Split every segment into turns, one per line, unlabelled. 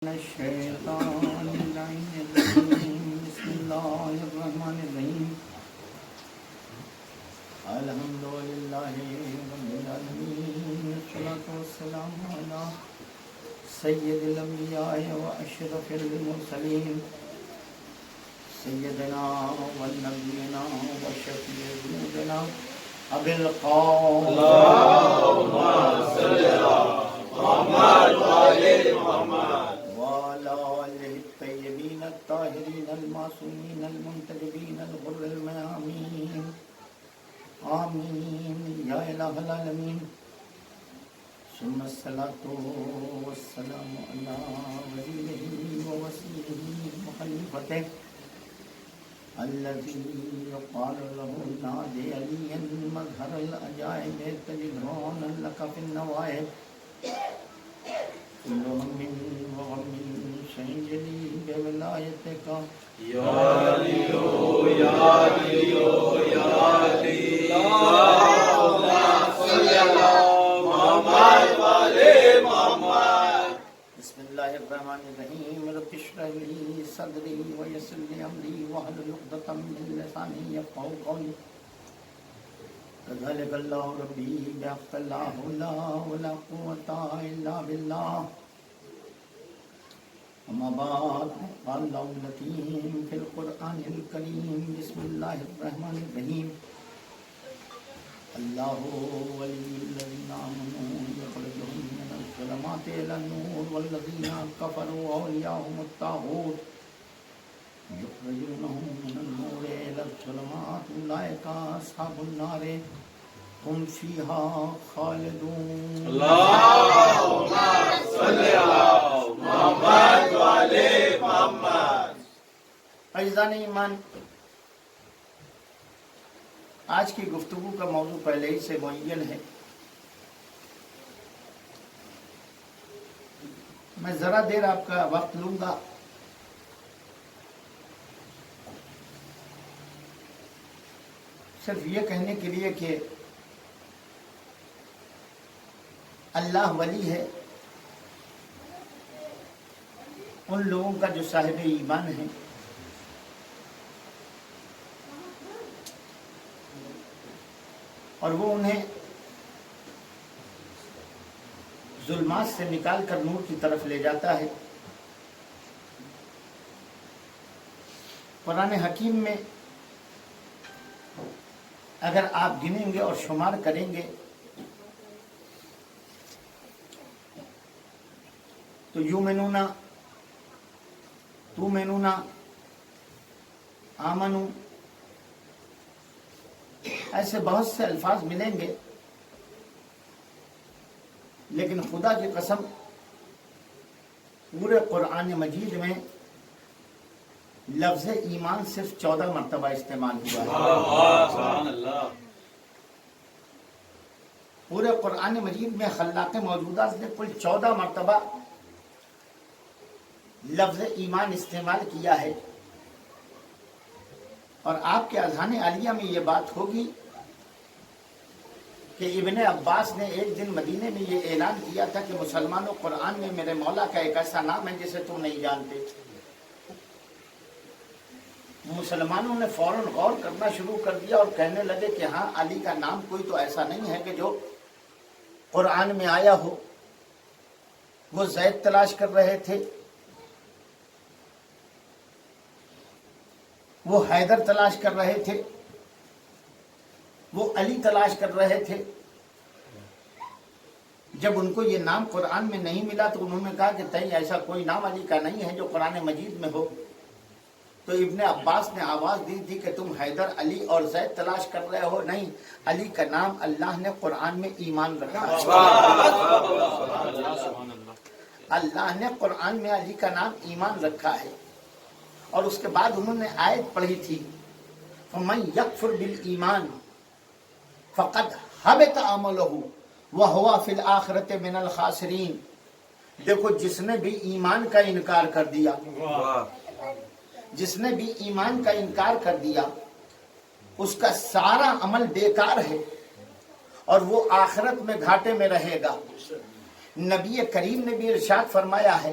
الشیطان اللعین الرجیم بسم اللہ الرحمن الرحیم الحمدللہ رب العالمین والصلاة والسلام علی سید الانبیاء واشرف المرسلین سیدنا والنبینا وشفیع ذنوبنا ابی القاسم اللہم صلی علی محمد وآل محمد وعلى آله الطيبين الطاهرين المعصومين المنتجبين الغر الميامين آمين يا إله العالمين ثم الصلاة والسلام على وزيره ووسيله وخليفته الذي يقال له نادي عليا مظهر العجائب تجدون لك في النوائب كل هم وغم سيجري بولايتك
يا علي يا علي يا علي اللهم صل على محمد وآل محمد
بسم الله الرحمن الرحيم رب اشرح لي صدري ويسر لي امري واحلل عقدة من لساني يفقهوا قولي كذلك الله ربي بحق لا حول ولا قوة إلا بالله أما بعد قال الله الحكيم في القرآن الكريم بسم الله الرحمن الرحيم الله ولي الذين آمنوا يخرجهم من الظلمات إلى النور والذين كفروا أولياءهم الطاغوت يخرجونهم من النور إلى الظلمات أولئك أصحاب النار هم فيها خالدون
اللهم صل على محمد وآل محمد
عزیزان ایمان، آج کی گفتگو کا موضوع پہلے ہی سے معین ہے۔ میں ذرا دیر آپ کا وقت لوں گا صرف یہ کہنے کے لیے کہ اللہ ولی ہے ان لوگوں کا جو صاحب ایمان ہیں، اور وہ انہیں ظلمات سے نکال کر نور کی طرف لے جاتا ہے۔ قرآن حکیم میں اگر آپ گنیں گے اور شمار کریں گے تو یؤمنون تؤمنون آمنوا ایسے بہت سے الفاظ ملیں گے، لیکن خدا کی قسم پورے قرآن مجید میں لفظ ایمان صرف 14 مرتبہ استعمال ہوا ہے۔
سبحان اللہ۔
پورے قرآن مجید میں خلاق موجودات نے کل 14 مرتبہ لفظ ایمان استعمال کیا ہے، اور آپ کے اذہان عالیہ میں یہ بات ہوگی کہ ابن عباس نے ایک دن مدینے میں یہ اعلان کیا تھا کہ مسلمانوں، قرآن میں میرے مولا کا ایک ایسا نام ہے جسے تم نہیں جانتے۔ مسلمانوں نے فوراً غور کرنا شروع کر دیا اور کہنے لگے کہ ہاں، علی کا نام کوئی تو ایسا نہیں ہے کہ جو قرآن میں آیا ہو۔ وہ زید تلاش کر رہے تھے، وہ حیدر تلاش کر رہے تھے، وہ علی تلاش کر رہے تھے۔ جب ان کو یہ نام قرآن میں نہیں ملا تو انہوں نے کہا کہ تئیں ایسا کوئی نام علی کا نہیں ہے جو قرآن مجید میں ہو۔ تو ابن عباس نے آواز دی تھی کہ تم حیدر، علی اور زید تلاش کر رہے ہو، نہیں، علی کا نام اللہ نے قرآن میں ایمان رکھا ہے۔ اللہ نے قرآن میں علی کا نام ایمان رکھا ہے۔ اور اس کے بعد انہوں نے آیت پڑھی تھی، فَمَن يَكْفُرْ بِالْإِيمَانِ فَقَدْ حَبِطَ عَمَلُهُ وَهُوَ فِي الْآخِرَةِ مِنَ الْخَاسِرِينَ۔ دیکھو، جس نے بھی ایمان کا انکار کر دیا، جس نے بھی ایمان کا انکار کر دیا، اس کا سارا عمل بیکار ہے اور وہ آخرت میں گھاٹے میں رہے گا۔ نبی کریم نے بھی ارشاد فرمایا ہے،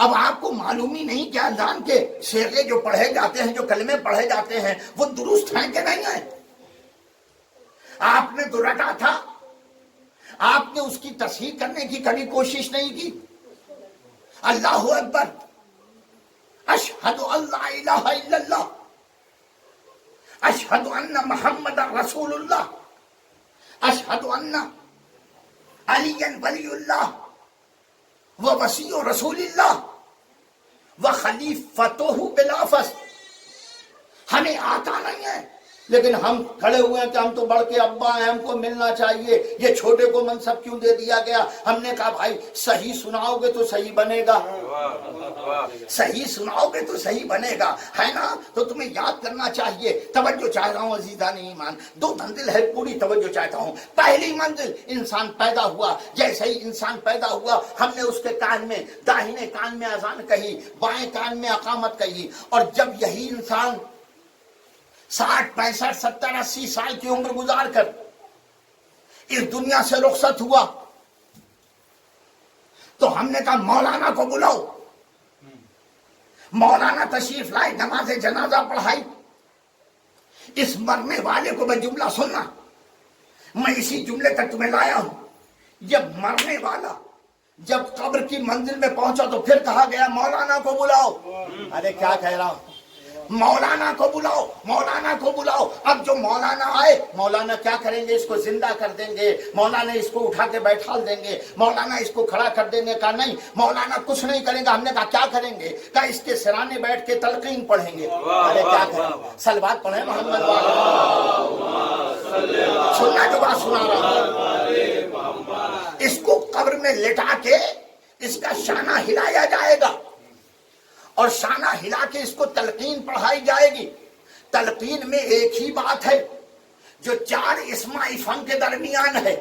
اب آپ کو معلوم ہی نہیں کہ اذان کے صیغے جو پڑھے جاتے ہیں، جو کلمے پڑھے جاتے ہیں، وہ درست ہیں کہ نہیں ہیں؟ آپ نے تو رٹا تھا، آپ نے اس کی تصحیح کرنے کی کبھی کوشش نہیں کی۔ اللہ اکبر، اشہد ان لا الہ الا اللہ، اشہد ان محمد رسول اللہ، اشہد ان علی ولی اللہ و وصی رسول اللہ و خلیفتہ بلا فصل۔ ہمیں آتا نہیں ہے، لیکن ہم کھڑے ہوئے ہیں کہ ہم تو بڑھ کے ابا ہیں، ہم کو ملنا چاہیے، یہ چھوٹے کو منصب کیوں دے دیا گیا؟ ہم نے کہا بھائی صحیح سناؤ گے تو صحیح بنے گا، صحیح سناؤ گے تو صحیح بنے گا، ہے نا؟ تو تمہیں یاد کرنا چاہیے۔ توجہ چاہ رہا ہوں عزیزان ایمان، دو منزل ہے، پوری توجہ چاہتا ہوں۔ پہلی منزل، انسان پیدا ہوا، جیسے ہی انسان پیدا ہوا ہم نے اس کے کان میں، داہنے کان میں اذان کہی، بائیں کان میں اقامت کہی، اور جب یہی انسان 60 65 70 80 سال کی عمر گزار کر اس دنیا سے رخصت ہوا تو ہم نے کہا مولانا کو بلاؤ۔ مولانا تشریف لائے، نماز جنازہ پڑھائی۔ اس مرنے والے کو میں جملہ سننا، میں اسی جملے تک تمہیں لایا ہوں۔ جب مرنے والا جب قبر کی منزل میں پہنچا تو پھر کہا گیا مولانا کو بلاؤ۔ ارے کیا کہہ رہا ہوں، مولانا کو بلاؤ، مولانا کو بلاؤ۔ اب جو مولانا آئے، مولانا کیا کریں گے؟ اس کو زندہ کر دیں گے، مولانا اس کو اٹھا کے بیٹھا دیں گے، مولانا اس کو کھڑا کر دیں گے۔ کہا نہیں، مولانا کچھ نہیں کریں گے۔ ہم نے کہا کیا کریں گے؟ کہا اس کے سرانے بیٹھ کے تلقین پڑھیں گے۔ ارے کیا کریں؟ صلوات پڑھیں محمد والے، سننا جو بات سنا رہا ہوں۔ اس کو قبر میں لٹا کے اس کا شانہ ہلایا جائے گا، اور شانہ ہلا کے اس کو تلقین پڑھائی جائے گی۔ تلقین میں ایک ہی بات ہے جو 4 اسماء فم کے درمیان ہے۔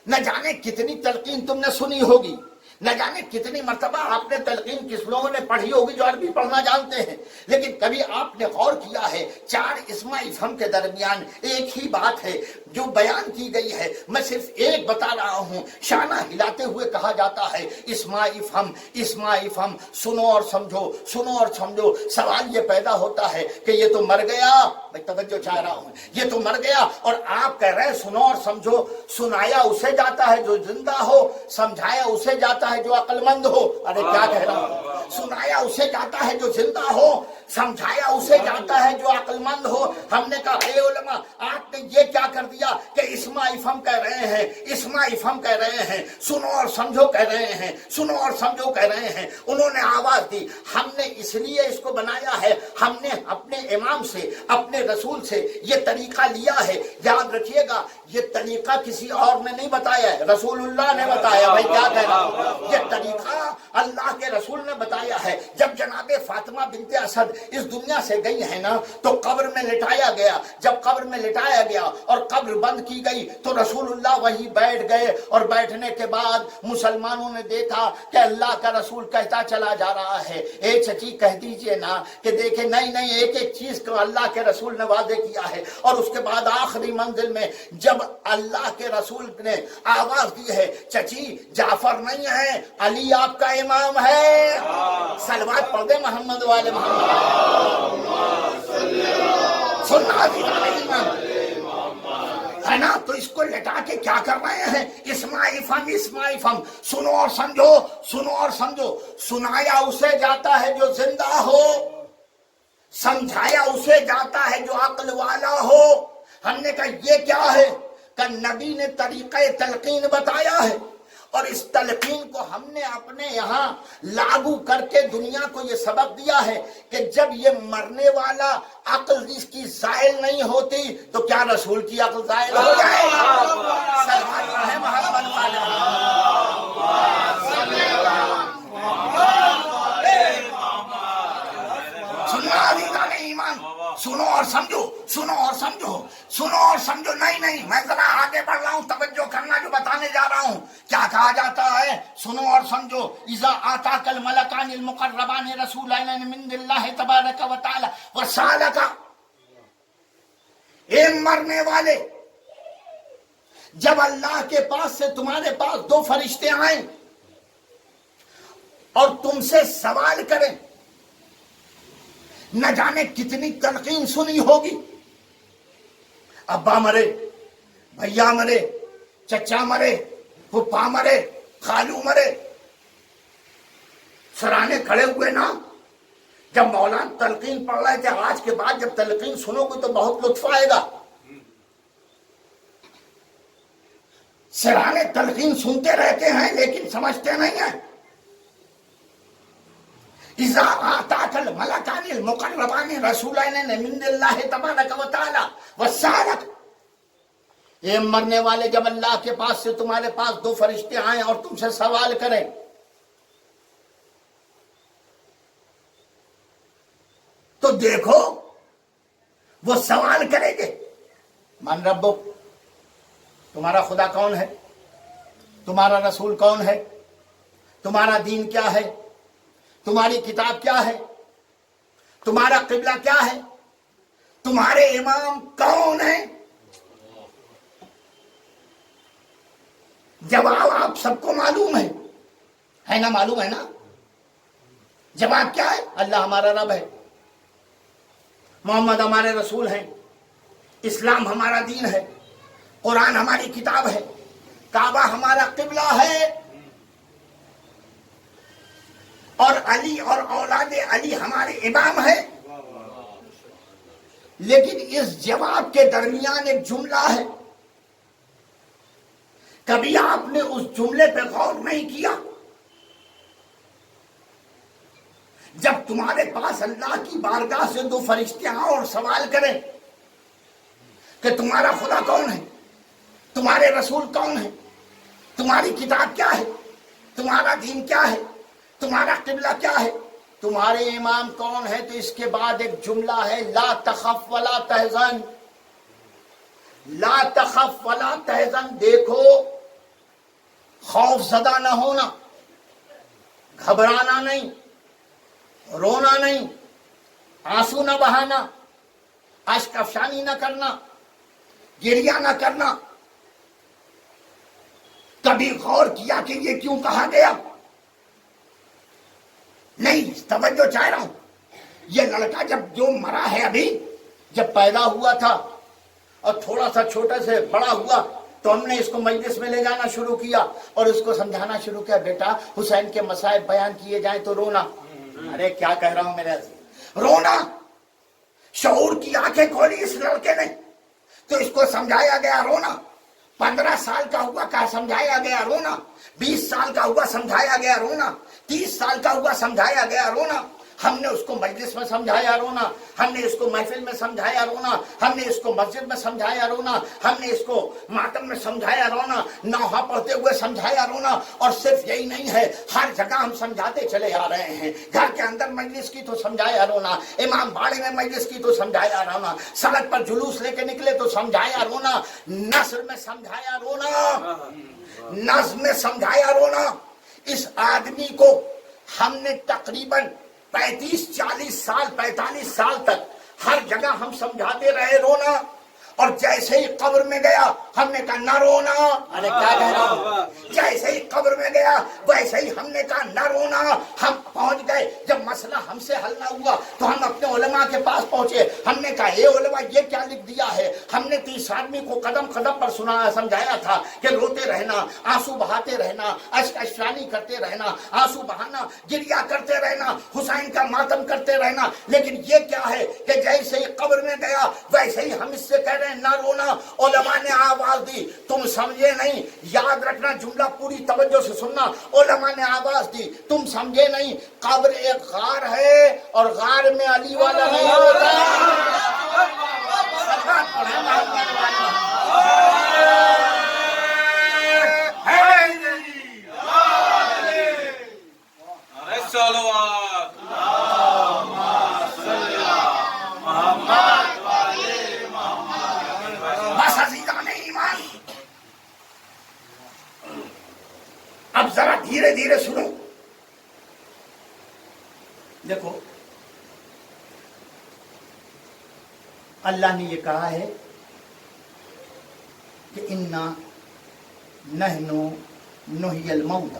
نہ جانے کتنی تلقین تم نے سنی ہوگی، نہ جانے کتنی مرتبہ آپ نے تلقین کس لوگوں نے پڑھی ہوگی جو عربی پڑھنا جانتے ہیں، لیکن کبھی آپ نے غور کیا ہے 4 اسماء فم کے درمیان ایک ہی بات ہے جو بیان کی گئی ہے؟ میں صرف ایک بتا رہا ہوں۔ شانہ ہلاتے ہوئے کہا جاتا ہے اسماء فم، اسماء فم، سنو اور سمجھو، سنو اور سمجھو۔ سوال یہ پیدا ہوتا ہے کہ یہ تو مر گیا، میں توجہ چاہ رہا ہوں، یہ تو مر گیا اور آپ کہہ رہے ہیں سنو اور سمجھو۔ سنایا اسے جاتا ہے جو زندہ ہو، سمجھایا اسے جاتا ہے جو عقل مند ہو۔ ارے کیا کہہ رہا ہوں، سنایا اسے جاتا ہے جو زندہ ہو، سمجھایا اسے جاتا ہے جو عقل مند ہو۔ ہم نے کہا اے علماء، آپ نے یہ کیا کر دیا کہ اسماء فم کہہ رہے ہیں، اسماء فم کہہ رہے ہیں، سنو اور سمجھو کہہ رہے ہیں، سنو اور سمجھو کہہ رہے ہیں۔ انہوں نے آواز دی، ہم نے اس لیے اس کو بنایا ہے، ہم نے اپنے امام سے، اپنے رسول سے یہ طریقہ لیا ہے۔ یاد رکھیے گا، یہ طریقہ کسی اور نے نہیں بتایا ہے، رسول اللہ نے بتایا۔ بھائی کیا کہہ رہا ہوں، یہ طریقہ اللہ کے رسول نے بتایا ہے۔ جب جناب فاطمہ بنت اسد اس دنیا سے گئی ہے نا تو قبر میں لٹایا گیا۔ جب قبر میں لٹایا گیا اور قبر بند کی گئی تو رسول اللہ وہی بیٹھ گئے، اور بیٹھنے کے بعد مسلمانوں نے دیکھا کہ اللہ کا رسول کہتا چلا جا رہا ہے، اے چچی کہہ دیجئے نا کہ دیکھیں، نہیں نہیں، ایک ایک چیز کو اللہ کے رسول نے واضح کیا ہے۔ اور اس کے بعد آخری منزل میں جب اللہ کے رسول نے آواز دی ہے، چچی جعفر نہیں ہے، علی آپ کا امام ہے۔ صلوات پڑھ دے محمد والے محمد، سننا ہے نا؟ تو اس کو لٹا کے کیا کر رہے ہیں؟ اسماء فم، اسماء فم، سنو اور سمجھو، سنو اور سمجھو۔ سنایا اسے جاتا ہے جو زندہ ہو، سمجھایا اسے جاتا ہے جو عقل والا ہو۔ ہم نے کہا یہ کیا ہے؟ کہ نبی نے طریقہ تلقین بتایا ہے، اور اس تلقین کو ہم نے اپنے یہاں لاگو کر کے دنیا کو یہ سبق دیا ہے کہ جب یہ مرنے والا عقل اس کی زائل نہیں ہوتی تو کیا رسول کی عقل زائل ہو جائے گا؟ سلمان ہے محمد والا، سنو اور سمجھو، سنو اور سمجھو، سنو اور سمجھو۔ نہیں نہیں، میں ذرا آگے بڑھ رہا ہوں، توجہ کرنا جو بتانے جا رہا ہوں۔ کیا کہا جاتا ہے؟ سنو اور سمجھو۔ اذا آتاک الملکان المقربان رسولان من اللہ تبارک و تعالی وسالک، اے مرنے والے، جب اللہ کے پاس سے تمہارے پاس 2 فرشتے آئیں اور تم سے سوال کریں. نہ جانے کتنی تلقین سنی ہوگی. ابا مرے، بھیا مرے، چچا مرے، پھپھا مرے، خالو مرے، سرانے کھڑے ہوئے نا. جب مولانا تلقین پڑھ رہے تھے، آج کے بعد جب تلقین سنو گے تو بہت لطف آئے گا. سرانے تلقین سنتے رہتے ہیں لیکن سمجھتے نہیں ہیں. اذا آتاک الملکان المقربان رسولین من اللہ تبارک و تعالی وسالک. یہ مرنے والے جب اللہ کے پاس سے تمہارے پاس دو فرشتے آئیں اور تم سے سوال کریں، تو دیکھو وہ سوال کریں گے، من ربک، تمہارا خدا کون ہے، تمہارا رسول کون ہے، تمہارا دین کیا ہے، تمہاری کتاب کیا ہے، تمہارا قبلہ کیا ہے، تمہارے امام کون ہیں. جواب آپ سب کو معلوم ہے نا؟ معلوم ہے نا؟ جواب کیا ہے؟ اللہ ہمارا رب ہے، محمد ہمارے رسول ہیں، اسلام ہمارا دین ہے، قرآن ہماری کتاب ہے، کعبہ ہمارا قبلہ ہے، اور علی اور اولاد علی ہمارے امام ہے. لیکن اس جواب کے درمیان ایک جملہ ہے. کبھی آپ نے اس جملے پہ غور نہیں کیا؟ جب تمہارے پاس اللہ کی بارگاہ سے دو فرشتے آؤ اور سوال کریں کہ تمہارا خدا کون ہے، تمہارے رسول کون ہے، تمہاری کتاب کیا ہے، تمہارا دین کیا ہے، تمہارا قبلہ کیا ہے، تمہارے امام کون ہے، تو اس کے بعد ایک جملہ ہے، لا تخف ولا تحزن. لا تخف ولا تحزن. دیکھو، خوف زدہ نہ ہونا، گھبرانا نہیں، رونا نہیں، آنسو نہ بہانا، اشک افشانی نہ کرنا، گریہ نہ کرنا. کبھی غور کیا کہ یہ کیوں کہا گیا؟ نہیں، توجہ چاہ رہا ہوں. یہ لڑکا جب جو مرا ہے ابھی، جب پیدا ہوا تھا اور تھوڑا سا چھوٹے سے بڑا ہوا تو ہم نے اس کو مجلس میں لے جانا شروع کیا اور اس کو سمجھانا شروع کیا، بیٹا حسین کے مصائب بیان کیے جائیں تو رونا. ارے کیا کہہ رہا ہوں میرے عزیز، رونا. شعور کی آنکھیں کھولی اس لڑکے نے تو اس کو سمجھایا گیا رونا. 15 سال کا ہوا کا سمجھایا گیا رونا، 20 سال کا ہوا سمجھایا گیا رونا، 30 سال کا ہوا سمجھایا گیا رونا. ہم نے اس کو مجلس میں سمجھایا رونا، ہم نے اس کو محفل میں سمجھایا رونا، ہم نے اس کو مسجد میں سمجھایا رونا، ہم نے اس کو ماتم میں سمجھایا رونا، نوحہ پڑھتے ہوئے سمجھایا رونا. اور صرف یہی نہیں ہے، ہر جگہ ہم سمجھاتے چلے آ رہے ہیں. گھر کے اندر مجلس کی تو سمجھایا رونا، امام باڑے میں مجلس کی تو سمجھایا رونا، سڑک پر جلوس لے کے نکلے تو سمجھایا رونا، نثر میں سمجھایا رونا، نظم میں سمجھایا رونا. اس آدمی کو ہم نے تقریباً 45 سال تک ہر جگہ ہم سمجھاتے رہے رونا. اور جیسے ہی قبر میں گیا ہم نے کہا نہ رونا. ارے کیا کہہ رہا ہوں، جیسے ہی قبر میں گیا ویسے ہی ہم نے کہا نہ رونا. ہم پہنچ گئے، جب مسئلہ ہم سے حل نہ ہوا تو ہم اپنے علماء کے پاس پہنچے. ہم نے کہا اے علماء، یہ کیا لکھ دیا ہے؟ ہم نے 30 آدمی کو قدم قدم پر سمجھایا تھا کہ روتے رہنا، آنسو بہاتے رہنا، اشک اشفانی کرتے رہنا، آنسو بہانا، گریہ کرتے رہنا، حسین کا ماتم کرتے رہنا. لیکن یہ کیا ہے کہ جیسے ہی قبر میں گیا ویسے ہی ہم اس سے کہہ رہے ہیں نہ رونا. علماء نے آواز دی، تم سمجھے نہیں. یاد رکھنا، جملہ پوری توجہ سے سننا. علماء نے آواز دی، تم سمجھے نہیں. قبر ایک غار ہے اور غار میں علی والا نہیں ہوتا. بس عزیزان ایمان، اب ذرا دھیرے دھیرے سنو. دیکھو، اللہ نے یہ کہا ہے کہ انا نحن نحیی الموتى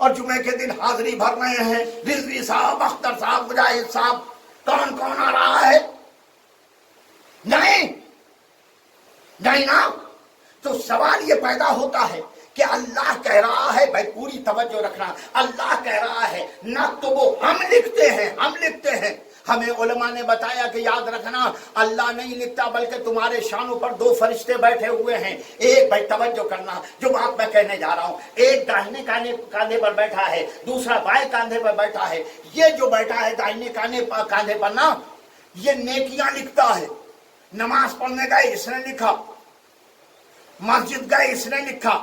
اور جمعے کے دن حاضری بھر رہے ہیں، رضوی صاحب، اختر صاحب، مجاہد صاحب، کون کون آ رہا ہے؟ نہیں نا۔ تو سوال یہ پیدا ہوتا ہے کہ اللہ کہہ رہا ہے، بھائی پوری توجہ رکھنا، اللہ کہہ رہا ہے نہ تو وہ ہم لکھتے ہیں، ہمیں علماء نے بتایا کہ یاد رکھنا اللہ نہیں لکھتا بلکہ تمہارے شانوں پر دو فرشتے بیٹھے ہوئے ہیں۔ ایک، بھائی توجہ کرنا جو بات میں کہنے جا رہا ہوں، ایک داہنے کاندھے پر بیٹھا ہے، دوسرا بائیں کاندھے پر بیٹھا ہے۔ یہ جو بیٹھا ہے داہنے کاندھے پر نا، یہ نیکیاں لکھتا ہے۔ نماز پڑھنے گئے اس نے لکھا، مسجد گئے اس نے لکھا،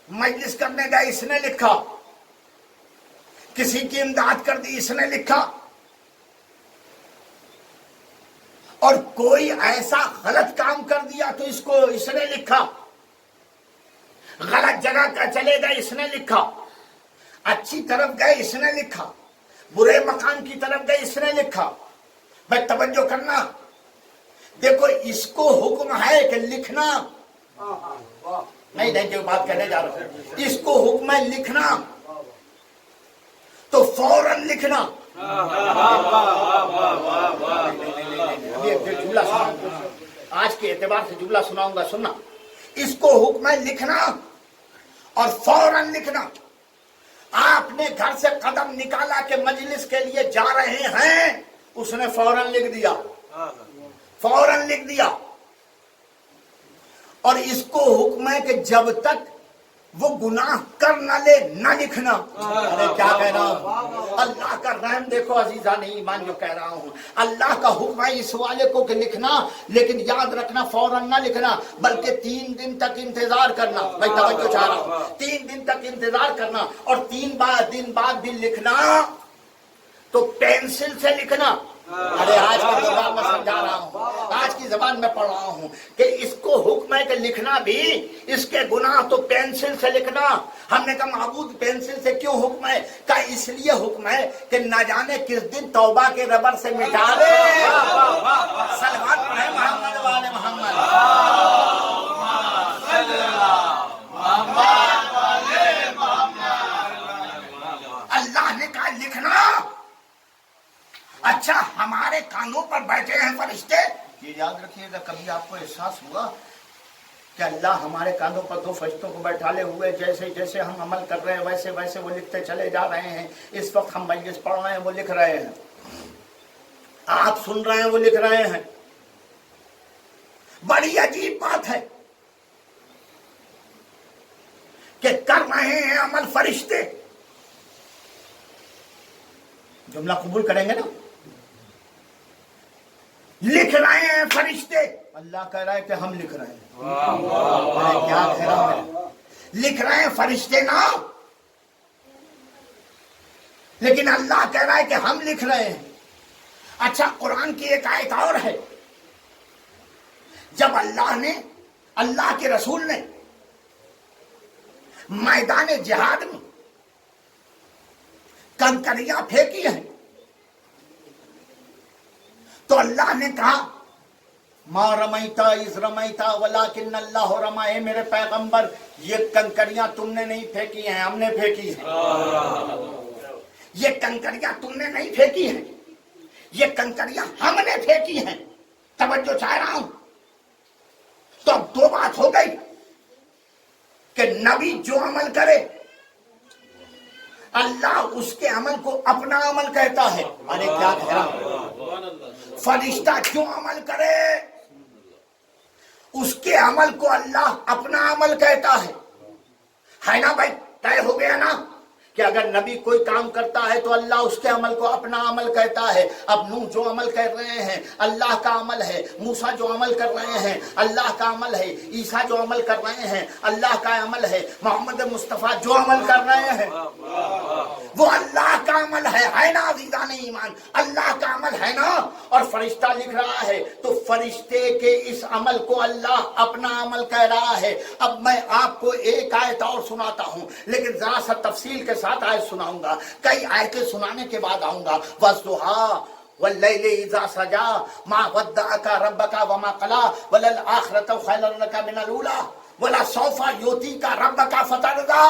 مجلس کرنے گئے اس نے لکھا، کسی کی امداد کر دی اس نے لکھا، اور کوئی ایسا غلط کام کر دیا تو اس نے لکھا، غلط جگہ کا چلے گئے اس نے لکھا، اچھی طرف گئے اس نے لکھا، برے مکان کی طرف گئے اس نے لکھا۔ بھائی توجہ کرنا، دیکھو اس کو حکم ہے کہ لکھنا، نہیں جو بات کرنے جا رہا ہوں، اس کو حکم ہے لکھنا، تو فوراً لکھنا۔ جملہ آج کے اعتبار سے جملہ سناؤں گا، سننا۔ اس کو حکم ہے لکھنا اور فوراً لکھنا۔ آپ نے گھر سے قدم نکالا کہ مجلس کے لیے جا رہے ہیں، اس نے فوراً لکھ دیا، فوراً لکھ دیا۔ اور اس کو حکم ہے کہ جب تک وہ گناہ کر نہ لے نہ لکھنا۔ ارے کیا کہہ رہا ہوں، اللہ کا رحم دیکھو عزیزان ایمان، جو کہہ رہا ہوں اللہ کا حکم ہے اس والے کو کہ لکھنا، لیکن یاد رکھنا فوراً نہ لکھنا بلکہ 3 دن تک انتظار کرنا۔ میں توجہ چاہ رہا ہوں، 3 دن تک انتظار کرنا، اور 3 دن بعد بھی لکھنا تو پینسل سے لکھنا۔ ارے آج کی زبان میں سمجھا رہا ہوں، آج کی زبان میں پڑھ رہا ہوں کہ اس کو حکم ہے کہ لکھنا بھی، اس کے گناہ تو پینسل سے لکھنا۔ ہم نے کہا معبود پینسل سے کیوں حکم ہے؟ کہ اس لیے حکم ہے کہ نہ جانے کس دن توبہ کے ربر سے مٹا دے۔ سلوات پڑھیں محمد والے محمد۔ اللہ نے کہا لکھنا۔ اچھا ہمارے کانوں پر بیٹھے ہیں فرشتے، یہ یاد رکھیے گا، کبھی آپ کو احساس ہوا کہ اللہ ہمارے کانوں پر 2 فرشتوں کو بیٹھالے ہوئے، جیسے جیسے ہم عمل کر رہے ہیں ویسے ویسے وہ لکھتے چلے جا رہے ہیں۔ اس وقت ہم مجلس پڑھ رہے ہیں وہ لکھ رہے ہیں، آپ سن رہے ہیں وہ لکھ رہے ہیں۔ بڑی عجیب بات ہے کہ کر رہے ہیں عمل فرشتے، جملہ قبول کریں گے نا، لکھ رہے ہیں فرشتے، اللہ کہہ رہا ہے کہ ہم لکھ رہے ہیں۔ کیا کہہ رہا ہوں، لکھ رہے ہیں فرشتے نا، لیکن اللہ کہہ رہا ہے کہ ہم لکھ رہے ہیں۔ اچھا قرآن کی ایک آیت اور ہے، جب اللہ کے رسول نے میدان جہاد میں کنکریاں پھینکی ہیں تو اللہ نے کہا ما رمیتا اذ رمیتا ولکن اللہ رما، ہے میرے پیغمبر یہ کنکریاں تم نے نہیں پھینکی ہیں، ہم نے پھینکی ہیں۔ یہ کنکریاں تم نے نہیں پھینکی ہیں، یہ کنکریاں ہم نے پھینکی ہیں۔ توجہ چاہ رہا ہوں، تو اب 2 بات ہو گئی کہ نبی جو عمل کرے اللہ اس کے عمل کو اپنا عمل کہتا ہے۔ ارے کیا کہہ رہا ہوں، فرشتہ جو عمل کرے اس کے عمل کو اللہ اپنا عمل کہتا ہے نا بھائی؟ طے ہو گیا نا کہ اگر نبی کوئی کام کرتا ہے تو اللہ اس کے عمل کو اپنا عمل کہتا ہے۔ اب نوح جو عمل کر رہے ہیں اللہ کا عمل ہے، موسیٰ جو عمل کر رہے ہیں اللہ کا عمل ہے، عیسیٰ جو عمل کر رہے ہیں اللہ کا عمل ہے، محمد مصطفیٰ جو عمل کر رہے ہیں وہ اللہ کا عمل ہے نا عزیزان ایمان؟ اللہ کا عمل ہے نا، اور فرشتہ لکھ رہا ہے تو فرشتے کے اس عمل کو اللہ اپنا عمل کہہ رہا ہے۔ اب میں آپ کو ایک آیت اور سناتا ہوں، لیکن ذرا سا تفصیل کے ساتھ آیت سناؤں گا، کئی آیتیں سنانے کے بعد آؤں گا۔ وَالضُّحَىٰ وَاللَّيْلِ إِذَا سَجَىٰ مَا وَدَّعَكَ رَبُّكَ وَمَا قَلَىٰ وَلَلْآخِرَةُ خَيْرٌ لَكَ مِنَ الْأُولَىٰ وَلَسَوْفَ يُعْطِيكَ رَبُّكَ فَتَرْضَىٰ۔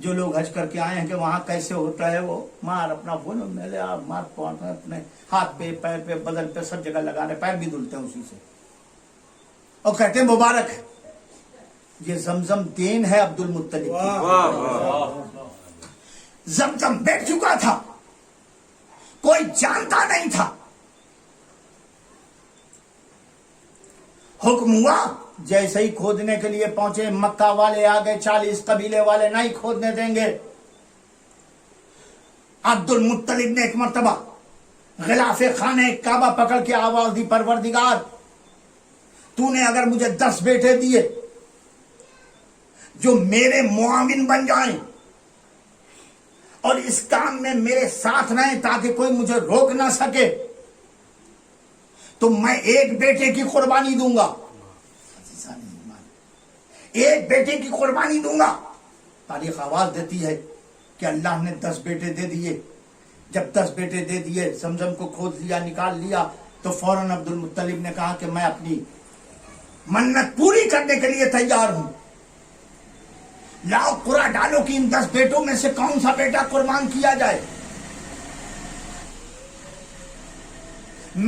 جو لوگ حج کر کے آئے ہیں کہ وہاں کیسے ہوتا ہے، وہ مار اپنا فون میں لے مار اپنے ہاتھ پہ پیر پہ بدن پہ سب جگہ لگا رہے، پیر بھی دھلتے ہیں اسی سے، اور کہتے ہیں مبارک ہے۔ یہ زمزم دین ہے عبد المطلب کی۔ زمزم بیٹھ چکا تھا، کوئی جانتا نہیں تھا، حکم ہوا جیسے ہی کھودنے کے لیے پہنچے، مکہ والے آ گئے، 40 قبیلے والے نہیں کھودنے دیں گے۔ عبد المطلب نے ایک مرتبہ غلاف خانہ کعبہ پکڑ کے آواز دی، پروردگار تو نے اگر مجھے 10 بیٹے دیے جو میرے معاون بن جائیں اور اس کام میں میرے ساتھ رہیں تاکہ کوئی مجھے روک نہ سکے، تو میں ایک بیٹے کی قربانی دوں گا، ایک بیٹے کی قربانی دوں گا۔ تاریخ آواز دیتی ہے کہ اللہ نے 10 بیٹے دے دیے۔ جب 10 بیٹے دے دیے، زمزم کو کھود لیا، نکال لیا، تو فوراً عبد المطلب نے کہا کہ میں اپنی منت پوری کرنے کے لیے تیار ہوں، لاؤ قرعہ ڈالو کہ ان 10 بیٹوں میں سے کون سا بیٹا قربان کیا جائے۔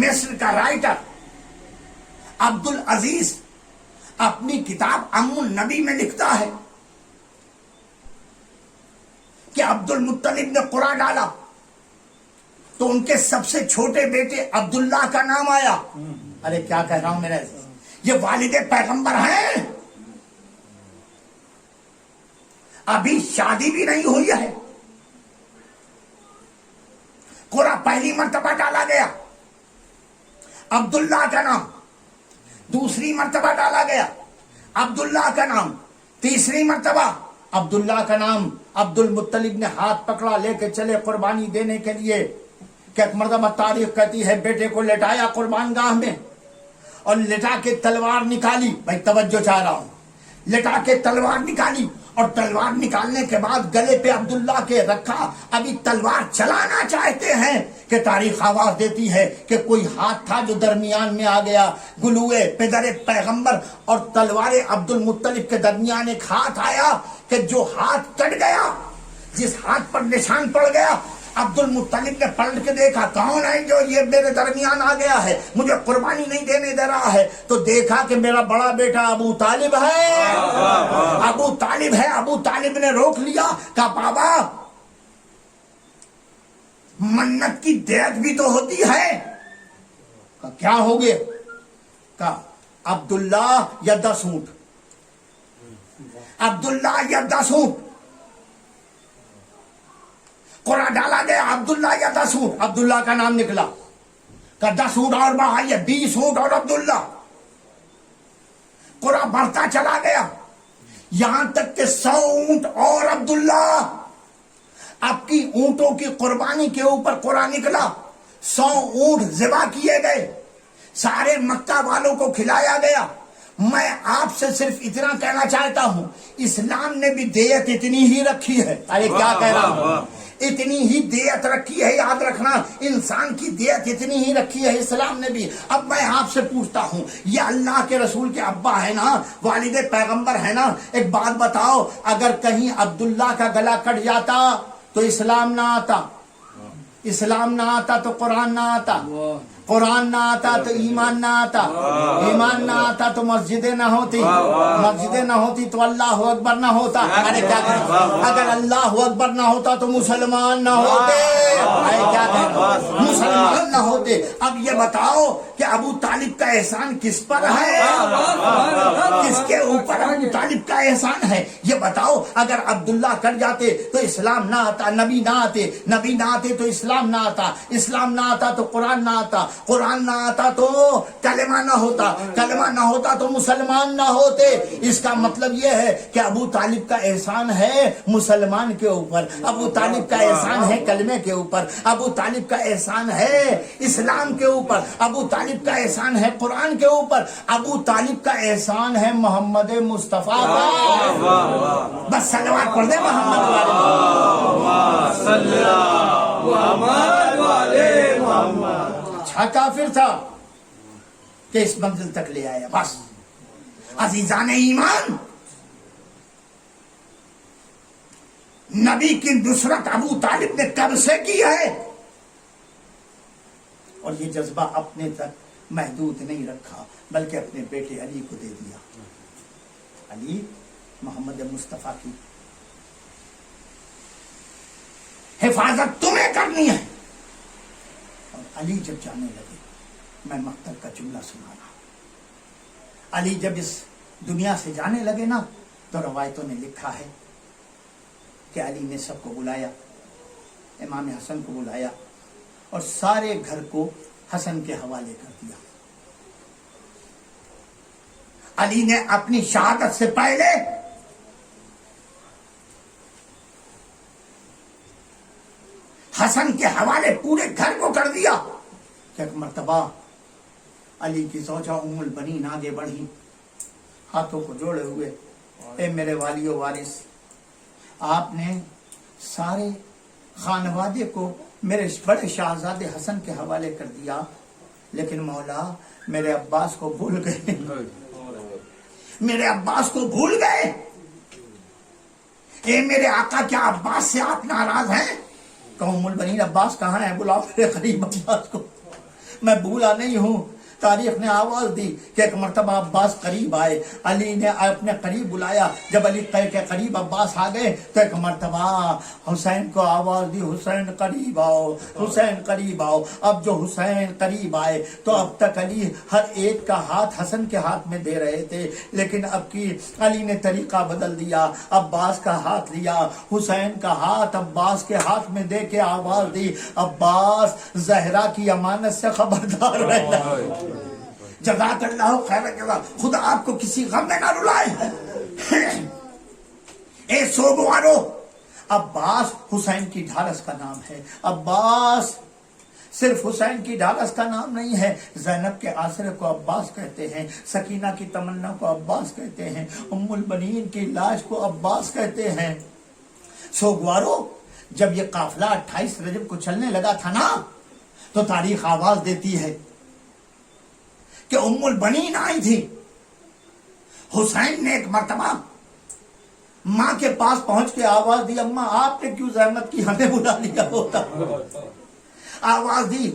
مصر کا رائٹر عبد العزیز اپنی کتاب ام النبی میں لکھتا ہے کہ عبد المطلب نے قرعہ ڈالا تو ان کے سب سے چھوٹے بیٹے عبداللہ کا نام آیا۔ ارے کیا کہہ رہا ہوں میرے، یہ والد پیغمبر ہیں، ابھی شادی بھی نہیں ہوئی ہے، قرعہ پہلی مرتبہ ڈالا گیا عبداللہ کا نام، دوسری مرتبہ ڈالا گیا عبداللہ کا نام، تیسری مرتبہ عبداللہ کا نام۔ عبد المطلب نے ہاتھ پکڑا، لے کے چلے قربانی دینے کے لیے، کہ ایک مرتبہ تاریخ کہتی ہے بیٹے کو لٹایا قربان گاہ میں اور لٹا کے تلوار نکالی، بھائی توجہ چاہ رہا ہوں، لٹا کے تلوار نکالی اور تلوار نکالنے کے بعد گلے پہ عبداللہ کے رکھا، ابھی تلوار چلانا چاہتے ہیں کہ تاریخ آواز دیتی ہے کہ کوئی ہاتھ تھا جو درمیان میں آ گیا، گلوئے پدر پیغمبر اور تلوار عبد المطلب کے درمیان ایک ہاتھ آیا کہ جو ہاتھ کٹ گیا، جس ہاتھ پر نشان پڑ گیا، عبد المطلب نے پلٹ کے دیکھا کون ہے جو یہ میرے درمیان آ گیا ہے، مجھے قربانی نہیں دینے دے رہا ہے، تو دیکھا کہ میرا بڑا بیٹا ابو طالب ہے، ابو طالب ہے۔ ابو طالب نے روک لیا، کہا بابا منت کی دیت بھی تو ہوتی ہے۔ کہا کیا ہو گیا؟ کہا عبداللہ یا 10 اونٹ، عبداللہ یا 10 اونٹ۔ قرعہ ڈالا گیا عبداللہ یا 10 اونٹ، عبداللہ کا نام نکلا، کہ 10 اونٹ اور بڑھائیے، 20 اونٹ اور عبداللہ۔ قرعہ بڑھتا چلا گیا یہاں تک کہ 100 اونٹ اور عبداللہ۔ اب کی اونٹوں کی قربانی کے اوپر قرعہ نکلا، 100 اونٹ ذبح کیے گئے، سارے مکہ والوں کو کھلایا گیا۔ میں آپ سے صرف اتنا کہنا چاہتا ہوں، اسلام نے بھی دیت اتنی ہی رکھی ہے۔ ارے کیا کہہ رہا ہوں، اتنی ہی دیت رکھی ہے، یاد رکھنا، انسان کی دیت اتنی ہی رکھی ہے اسلام نے بھی۔ اب میں آپ سے پوچھتا ہوں، یہ اللہ کے رسول کے ابا ہے نا، والد پیغمبر ہے نا، ایک بات بتاؤ، اگر کہیں عبداللہ کا گلا کٹ جاتا تو اسلام نہ آتا، اسلام نہ آتا تو قرآن نہ آتا، قرآن نہ آتا تو ایمان نہ آتا، ایمان نہ آتا تو مسجدیں نہ ہوتی، مسجدیں نہ ہوتی تو اللہ اکبر نہ ہوتا۔ ارے کیا کہتے، اگر اللہ اکبر نہ ہوتا تو مسلمان نہ ہوتے، ارے کیا کہتے، مسلمان نہ ہوتے۔ اب یہ بتاؤ کہ ابو طالب کا احسان کس پر ہے، کس کے اوپر ابو طالب کا احسان ہے؟ یہ بتاؤ، اگر عبداللہ کر جاتے تو اسلام نہ آتا، نبی نہ آتے، نبی نہ آتے تو اسلام نہ آتا، اسلام نہ آتا تو قرآن نہ آتا، قرآن نہ آتا تو کلمہ نہ ہوتا، کلمہ نہ ہوتا تو مسلمان نہ ہوتے۔ اس کا مطلب یہ ہے کہ ابو طالب کا احسان ہے مسلمان کے اوپر، ابو طالب کا احسان ہے کلمے کے اوپر، ابو طالب کا احسان ہے اسلام کے اوپر، ابو طالب کا احسان ہے قرآن کے اوپر، ابو طالب کا احسان ہے محمد مصطفیٰ کا۔ بس صلوات پڑھ دے محمد والے محمد۔ اچھا کافر تھا کہ اس منزل تک لے آیا۔ بس عزیزان ایمان، نبی کی نصرت ابو طالب نے کب سے کی ہے، اور یہ جذبہ اپنے تک محدود نہیں رکھا بلکہ اپنے بیٹے علی کو دے دیا۔ علی محمد مصطفیٰ کی حفاظت تمہیں کرنی ہے۔ اور علی جب جانے لگے، میں مقتل کا جملہ سنا رہا ہوں، علی جب اس دنیا سے جانے لگے نا تو روایتوں نے لکھا ہے کہ علی نے سب کو بلایا، امام حسن کو بلایا اور سارے گھر کو حسن کے حوالے کر دیا۔ علی نے اپنی شہادت سے پہلے حسن کے حوالے پورے گھر کو کر دیا۔ کہ ایک مرتبہ علی کی زوجہ ام البنین آگے بڑھی، ہاتھوں کو جوڑے ہوئے، اے میرے والی و وارث، آپ نے سارے خانوادے کو میرے بڑے شہزادے حسن کے حوالے کر دیا، لیکن مولا میرے عباس کو بھول گئے، میرے عباس کو بھول گئے۔ اے میرے آقا، کیا عباس سے آپ ناراض ہیں؟ کہ ام البنین عباس کہاں ہے؟ بلاؤ میرے قریب عباس کو۔ میں بھولا نہیں ہوں۔ تاریخ نے آواز دی کہ ایک مرتبہ عباس قریب آئے، علی نے اپنے قریب بلایا، جب علی کے قریب عباس آ گئے تو ایک مرتبہ حسین کو آواز دی، حسین قریب آؤ، حسین قریب آؤ۔ اب جو حسین قریب آئے تو اب تک علی ہر ایک کا ہاتھ حسن کے ہاتھ میں دے رہے تھے، لیکن اب کی علی نے طریقہ بدل دیا، عباس کا ہاتھ لیا، حسین کا ہاتھ عباس کے ہاتھ میں دے کے آواز دی، عباس زہرا کی امانت سے خبردار رہنا۔ جزاک اللہ خیر جزا، خدا آپ کو کسی غم میں نہ رلائے۔ اے سوگوارو، عباس حسین کی ڈھارس کا نام ہے۔ عباس صرف حسین کی ڈھارس کا نام نہیں ہے، زینب کے آسرے کو عباس کہتے ہیں، سکینہ کی تمنا کو عباس کہتے ہیں، ام البنین کی لاش کو عباس کہتے ہیں۔ سوگوارو، جب یہ قافلہ 28 رجب کو چلنے لگا تھا نا تو تاریخ آواز دیتی ہے کہ ام البنین آئی تھی۔ حسین نے ایک مرتبہ ماں کے پاس پہنچ کے آواز دی، اماں آپ نے کیوں زحمت کی، ہمیں بلا لیا ہوتا۔ آواز دی،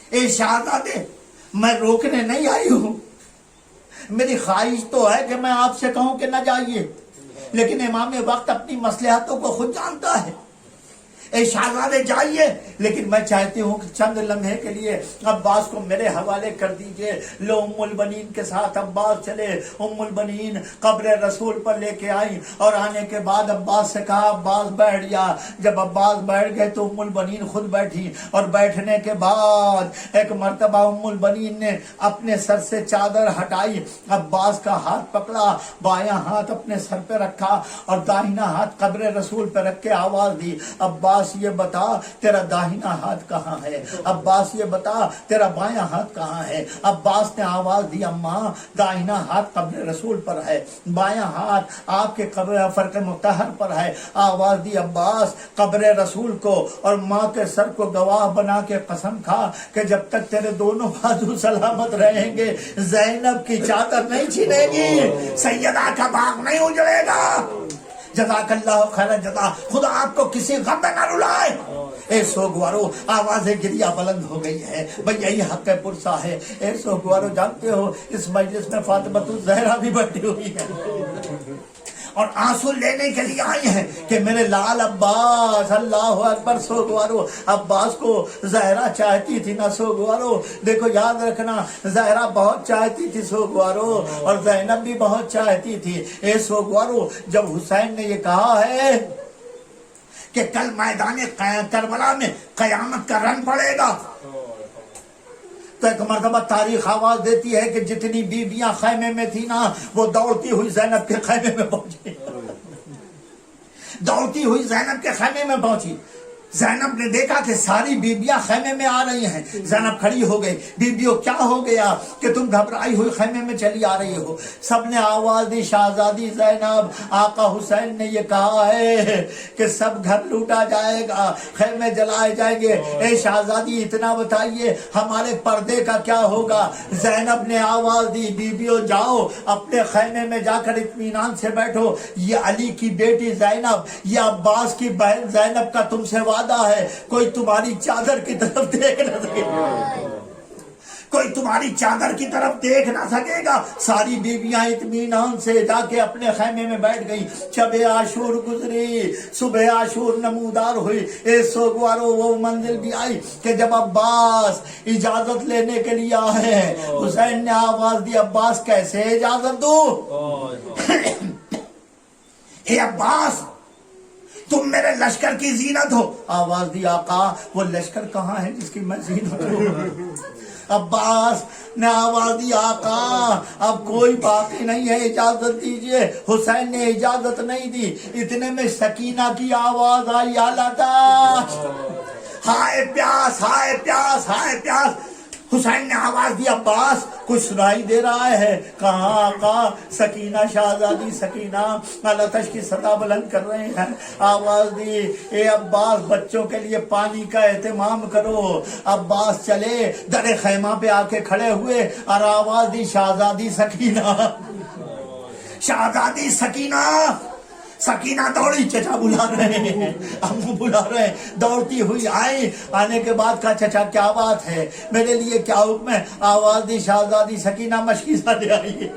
اے شہزادے، میں روکنے نہیں آئی ہوں، میری خواہش تو ہے کہ میں آپ سے کہوں کہ نہ جائیے، لیکن امام وقت اپنی مصلحتوں کو خود جانتا ہے۔ اے شہزادے جائیے، لیکن میں چاہتی ہوں کہ چند لمحے کے لیے عباس کو میرے حوالے کر دیجئے۔ لو ام البنین کے ساتھ عباس چلے، ام البنین قبر رسول پر لے کے آئی اور آنے کے بعد عباس سے کہا عباس بیٹھ جا۔ جب عباس بیٹھ گئے تو ام البنین خود بیٹھی، اور بیٹھنے کے بعد ایک مرتبہ ام البنین نے اپنے سر سے چادر ہٹائی، عباس کا ہاتھ پکڑا، بایاں ہاتھ اپنے سر پہ رکھا اور داہنا ہاتھ قبر رسول پہ رکھ کے آواز دی، عباس یہ بتا تیرا داہنا ہاتھ کہاں ہے، عباس یہ بتا تیرا بایاں ہاتھ کہاں ہے۔ عباس نے آواز دی، اماں داہنا ہاتھ قبر رسول پر ہے، بایاں ہاتھ آپ کے قبر فرق مطہر پر ہے۔ آواز دی، عباس قبر رسول کو اور ماں کے سر کو گواہ بنا کے قسم کھا کہ جب تک تیرے دونوں بازو سلامت رہیں گے زینب کی چادر نہیں چھینے گی، سیدہ کا باغ نہیں اجڑے گا۔ جزاک اللہ خیر جزا، خدا آپ کو کسی غم میں نہ رلائے۔ اے سوگوارو، آواز گریہ بلند ہو گئی ہے، بھئی یہی حق پرسا ہے۔ اے سوگوارو، جانتے ہو اس مجلس میں فاطمہ الزہرا بھی بیٹھی ہوئی ہے اور آنسو لینے کے لیے آئی ہیں کہ میرے لال عباس۔ اللہ اکبر۔ سوگوارو، عباس کو زہرا چاہتی تھی نا سوگوارو، دیکھو یاد رکھنا، زہرا بہت چاہتی تھی سوگوارو، اور زینب بھی بہت چاہتی تھی۔ اے سوگوارو، جب حسین نے یہ کہا ہے کہ کل میدان کربلا میں قیامت کا رن پڑے گا، تو ایک مرتبہ تاریخ آواز دیتی ہے کہ جتنی بیویاں خیمے میں تھی نا وہ دوڑتی ہوئی زینب کے خیمے میں پہنچی، دوڑتی ہوئی زینب کے خیمے میں پہنچی۔ زینب نے دیکھا کہ ساری بیبیاں خیمے میں آ رہی ہیں. زینب کھڑی ہو گئی. بیبیوں کیا ہو گیا کہ تم گھبرائی ہوئی خیمے میں چلی آ رہی ہو؟ سب نے آواز دی شہزادی زینب آقا حسین نے یہ کہا ہے کہ سب گھر لوٹا جائے گا، خیمے جلائے جائیں گے. اے شہزادی اتنا بتائیے ہمارے پردے کا کیا ہوگا؟ زینب نے آواز دی بیبیوں جاؤ اپنے خیمے میں جا کر اطمینان سے بیٹھو. یہ علی کی بیٹی زینب، یہ عباس کی بہن زینب کا تم سے وعدہ ہے، کوئی تمہاری چادر کی طرف دیکھ نہ سکے گا، کوئی تمہاری چادر کی طرف دیکھ نہ سکے گا. ساری بیویاں اطمینان سے جا کے اپنے خیمے میں بیٹھ گئی. شب عاشور گزری، صبح عاشور نمودار ہوئی. اے سوگوارو وہ منزل بھی آئی کہ جب عباس اجازت لینے کے لیے آئے، حسین نے آواز دی عباس کیسے اجازت دو؟ اے عباس تم میرے لشکر کی زینت ہو. آواز دی آقا وہ لشکر کہاں ہے جس کی میں زینت ہوں؟ عباس نے آواز دی آقا اب کوئی باقی نہیں ہے، اجازت دیجئے. حسین نے اجازت نہیں دی. اتنے میں سکینہ کی آواز آئی آلہ ہائے پیاس ہائے پیاس ہائے پیاس. حسین نے آواز دی عباس کچھ سنائی دے رہا ہے؟ کہاں آقا؟ سکینہ شہزادی سکینہ آتش کی صدا بلند کر رہے ہیں. آواز دی اے عباس بچوں کے لیے پانی کا اہتمام کرو. عباس چلے در خیمہ پہ آ کے کھڑے ہوئے اور آواز دی شہزادی سکینہ شہزادی سکینہ. سکینہ دوڑی، چچا بلا رہے ہیں، امو بلا رہے ہیں. دوڑتی ہوئی آئی. آنے کے بعد کہا چچا کیا بات ہے، میرے لیے کیا حکم ہے؟ آواز دی شہزادی سکینہ مشکیزہ لے آئیے.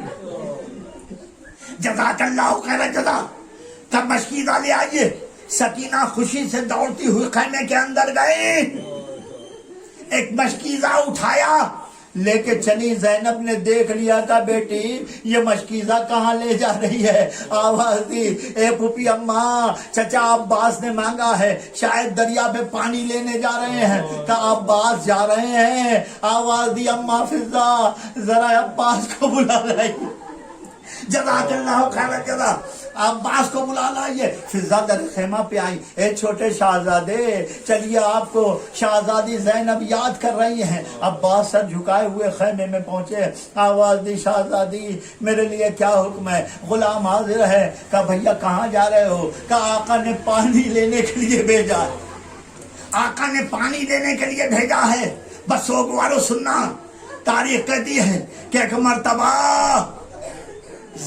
جزاک اللہ خیر جزا. تب مشکیزہ لے آئیے. سکینہ خوشی سے دوڑتی ہوئی خیمے کے اندر گئے، ایک مشکیزہ اٹھایا لے کے چلی. زینب نے دیکھ لیا تھا بیٹی یہ مشکیزہ کہاں لے جا رہی ہے. آواز دی اے پھوپھی اماں چچا عباس نے مانگا ہے، شاید دریا پہ پانی لینے جا رہے ہیں. کہا عباس جا رہے ہیں. آواز دی اماں فضا ذرا عباس کو بلا لائی. جزاک اللہ خیر جزا. عباس کو بلا لائیے. فضا در خیمہ پہ آئی. اے چھوٹے شہزادے چلیے آپ کو شہزادی زینب یاد کر رہی ہیں. عباس سر جھکائے ہوئے خیمے میں پہنچے. آواز دی شہزادی میرے لیے کیا حکم ہے؟ غلام حاضر ہے. کہا بھیا کہاں جا رہے ہو؟ کہا آقا نے پانی لینے کے لیے بھیجا ہے. آقا نے پانی لینے کے لیے بھیجا ہے. بس سوگوارو سننا، تاریخ کہتی ہے کہ ایک مرتبہ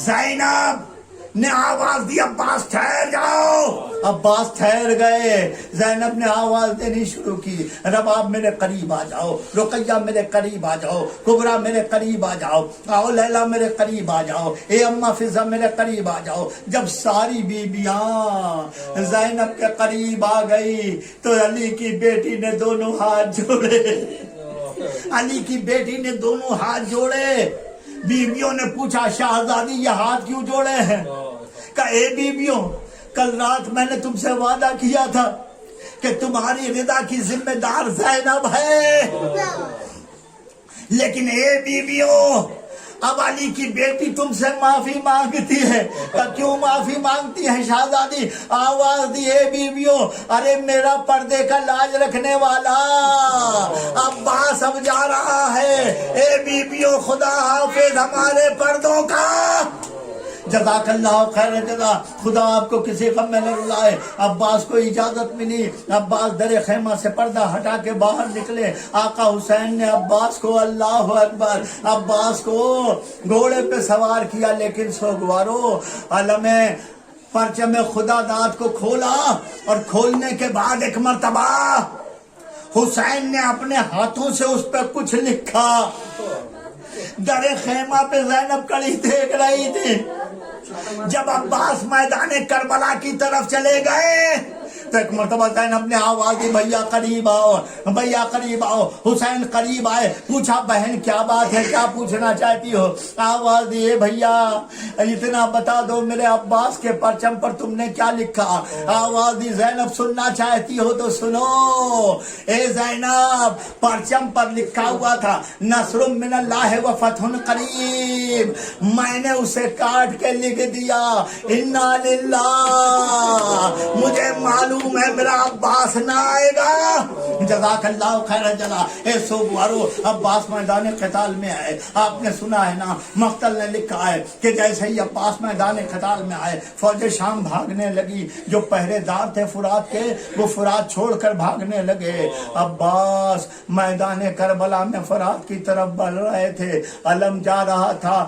زینب نے آواز دی عباس ٹھہر جاؤ. عباس ٹھہر گئے. زینب نے آواز دینی شروع کی رباب میرے قریب آ جاؤ، رقیہ میرے قریب آ جاؤ، کبرا میرے قریب آ جاؤ، آؤ لیلا میرے قریب آ جاؤ، اے اماں فضا میرے قریب آ جاؤ. جب ساری بیبیاں زینب کے قریب آ گئی تو علی کی بیٹی نے دونوں ہاتھ جوڑے. علی کی بیٹی نے دونوں ہاتھ جوڑے. بیویوں نے پوچھا شہزادی یہ ہاتھ کیوں جوڑے ہیں؟ کہا اے بیویوں کل رات میں نے تم سے وعدہ کیا تھا کہ تمہاری رضا کی ذمہ دار زینب ہے، لیکن اے بیویوں اب علی کی بیٹی تم سے معافی مانگتی ہے. کیوں معافی مانگتی ہے شہزادی؟ آواز دی اے بیویوں ارے میرا پردے کا لاج رکھنے والا عباس اب جا رہا ہے. اے بیویوں خدا حافظ ہمارے پردوں کا. جزاک اللہ خیر جزا. خدا آپ کو کسی غم میں نہ رلائے. عباس کو اجازت ملی. عباس در خیمہ سے پردہ ہٹا کے باہر نکلے. آقا حسین نے عباس کو اللہ اکبر عباس کو گھوڑے پہ سوار کیا. لیکن سوگوارو علم پرچم خدا داد کو کھولا اور کھولنے کے بعد ایک مرتبہ حسین نے اپنے ہاتھوں سے اس پہ کچھ لکھا. در خیمہ پہ زینب کڑی دیکھ رہی تھی. جب عباس میدان کربلا کی طرف چلے گئے تو ایک مرتبہ زینب نے آواز دی بھیا قریب آؤ، بھیا قریب آؤ. حسین قریب آئے. پوچھا بہن کیا بات ہے، کیا پوچھنا چاہتی ہو؟ آواز دی اے بھیا اتنا بتا دو میرے عباس کے پرچم پر تم نے کیا لکھا؟ آواز دی زینب سننا چاہتی ہو تو سنو. اے زینب پرچم پر لکھا ہوا تھا نصر من اللہ و فتح قریب. میں نے اسے کاٹ کے لکھ دیا انا للہ مجھے معلوم ہے میرا عباس نہ آئے گا. جزاک اللہ خیر جزا. اے سوگوارو عباس میدان قتال میں آئے. آپ نے سنا ہے نا مقتل نے لکھا ہے کہ جیسے ہی عباس میدان قتال میں آئے فوج شام بھاگنے لگی. جو پہرے دار تھے فرات کے وہ فرات چھوڑ کر بھاگنے لگے. عباس میدان کربلا میں فرات کی طرف بڑھ رہے تھے. علم جا رہا تھا.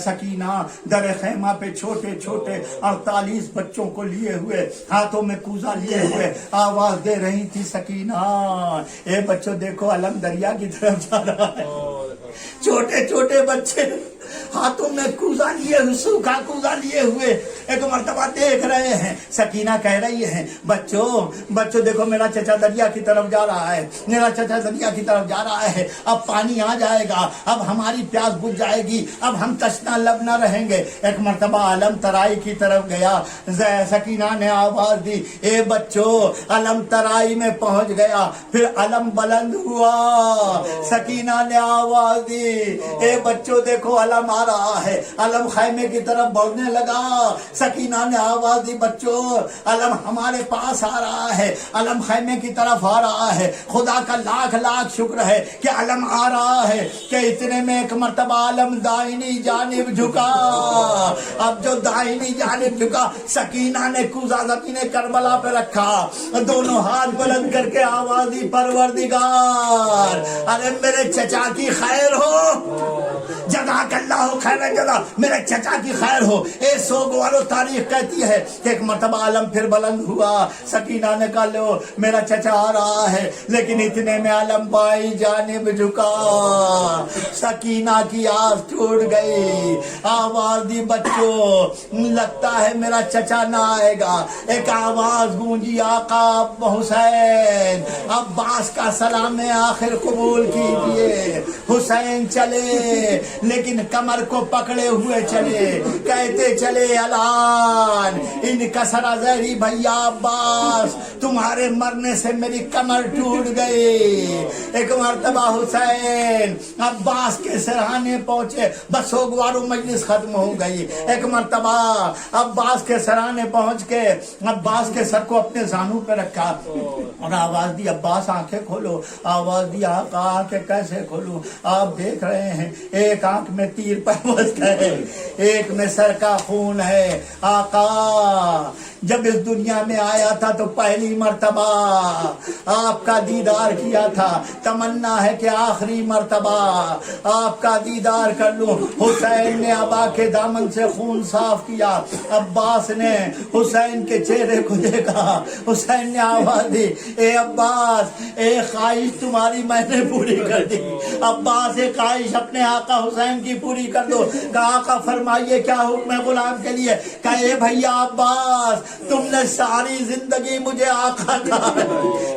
سکینہ در خیمہ پہ چھوٹے چھوٹے 48 بچوں کو لیے ہوئے ہاتھوں میں کوزہ لیے ہوئے آواز دے رہی تھی سکینہ اے بچوں دیکھو علم دریا کی طرف جا رہا ہے. چھوٹے چھوٹے بچے ہاتھوں میں کوزہ لیے ہوئے سوکھا کوزہ لیے ہوئے ایک مرتبہ دیکھ رہے ہیں. سکینہ کہہ رہی ہے بچوں دیکھو میرا چچا دریا کی طرف جا رہا ہے. میرا چچا دریا کی طرف جا رہا ہے. اب پانی آ جائے گا. اب ہماری پیاس بجھ جائے گی. اب ہم تشنا لب نہ رہیں گے. ایک مرتبہ علم ترائی کی طرف گیا. سکینہ نے آواز دی اے بچوں. علم ترائی میں پہنچ گیا. پھر علم بلند ہوا. سکینہ نے آواز دی اے بچوں دیکھو علم آ رہا ہے. علم خیمے کی طرف بڑھنے لگا. سکینہ نے آواز دی بچوں علم ہمارے پاس آ رہا ہے. علم خیمے کی طرف آ رہا ہے. خدا کا لاکھ لاکھ شکر ہے کہ علم آ رہا ہے. کہ اتنے میں ایک مرتبہ علم دائنی جانب جھکا. اب جو دائنی جانب جھکا سکینہ نے کوزہ زمین کربلا پہ رکھا. دونوں ہاتھ بلند کر کے آواز دی پروردگار ارے میرے چچا کی خیر ہو. جزاک اللہ خیر جزا. میرے چچا کی خیر ہو. اے سوگوارو تاریخ کہتی ہے کہ ایک مرتبہ علم پھر بلند ہوا. سکینہ نے کہا لو میرا چچا آ رہا ہے. لیکن اتنے میں علم بائی جانب جھکا. سکینہ کی آس ٹوٹ گئی. آواز دی بچوں لگتا ہے میرا چچا نہ آئے گا. ایک آواز گونجی آقا حسین عباس کا سلام آخر قبول کیجیے. حسین چلے لیکن کمر کو پکڑے ہوئے چلے. کہتے چلے الان ان کسرا زہری بھیا عباس تمہارے مرنے سے میری کمر ٹوٹ گئی. ایک مرتبہ حسین عباس کے سرہانے پہنچے. بس سوگوارو مجلس ختم ہو گئی. ایک مرتبہ عباس کے سرہانے پہنچ کے عباس کے سر کو اپنے زانوں پہ رکھا اور آواز دی عباس آنکھیں کھولو. آواز دی آقا آنکھیں کیسے کھولوں. آپ دیکھ رہے ہیں ایک آنکھ میں تیر پیوست ہے ایک میں سر کا خون ہے. آقا جب اس دنیا میں آیا تھا تو پہلی مرتبہ آپ کا دیدار کیا تھا. تمنا ہے کہ آخری مرتبہ آپ کا دیدار کر لوں. حسین نے ابا کے دامن سے خون صاف کیا. عباس نے حسین کے چہرے کو دیکھا. حسین نے آواز دی اے عباس ایک خواہش تمہاری میں نے پوری کر دی. عباس ایک خواہش اپنے آقا حسین کی پوری کر دو. کہا آقا فرمائیے کیا حکم ہے غلام کے لیے. کہے بھیا عباس تم نے ساری زندگی مجھے آقا کہا ہے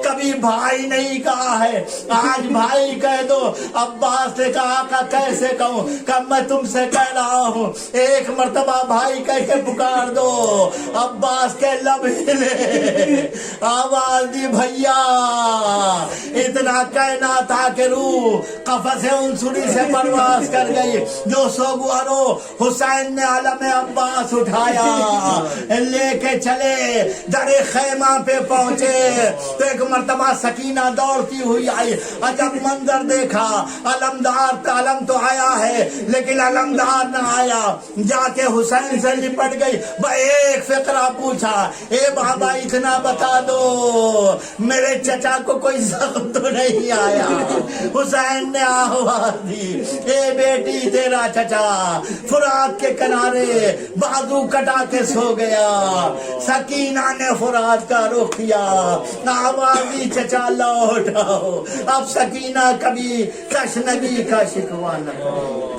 کبھی بھائی نہیں کہا ہے. آج بھائی کہہ دو. عباس نے کہا آقا کیسے کہوں. کہ میں تم سے کہہ رہا ہوں ایک مرتبہ بھائی کہہ کے پکار دو. عباس کے لب ہلے. آواز دی بھیا اتنا کہنا تھا کہ روح قفس عنصری سے پرواز کر گئی. جو سوگوارو حسین نے علم عباس اٹھایا لے کے چلے. در خیمہ پہ پہنچے تو ایک مرتبہ سکینہ دوڑتی ہوئی آئی. عجب منظر دیکھا. علم تو آیا ہے لیکن علمدار نہ آیا. جا کے حسین سے لپٹ گئی. ایک فقرہ پوچھا اے بابا اتنا بتا دو میرے چچا کو کوئی زخم تو نہیں آیا. حسین نے آواز دی اے بیٹی تیرا چچا فرات کے کنارے بازو کٹا کے سو گیا. سکینہ نے فرات کا رخ کیا. آواز دی چچا لوٹ آؤ. اب سکینہ کبھی تشنگی کا شکوہ نہ کرے.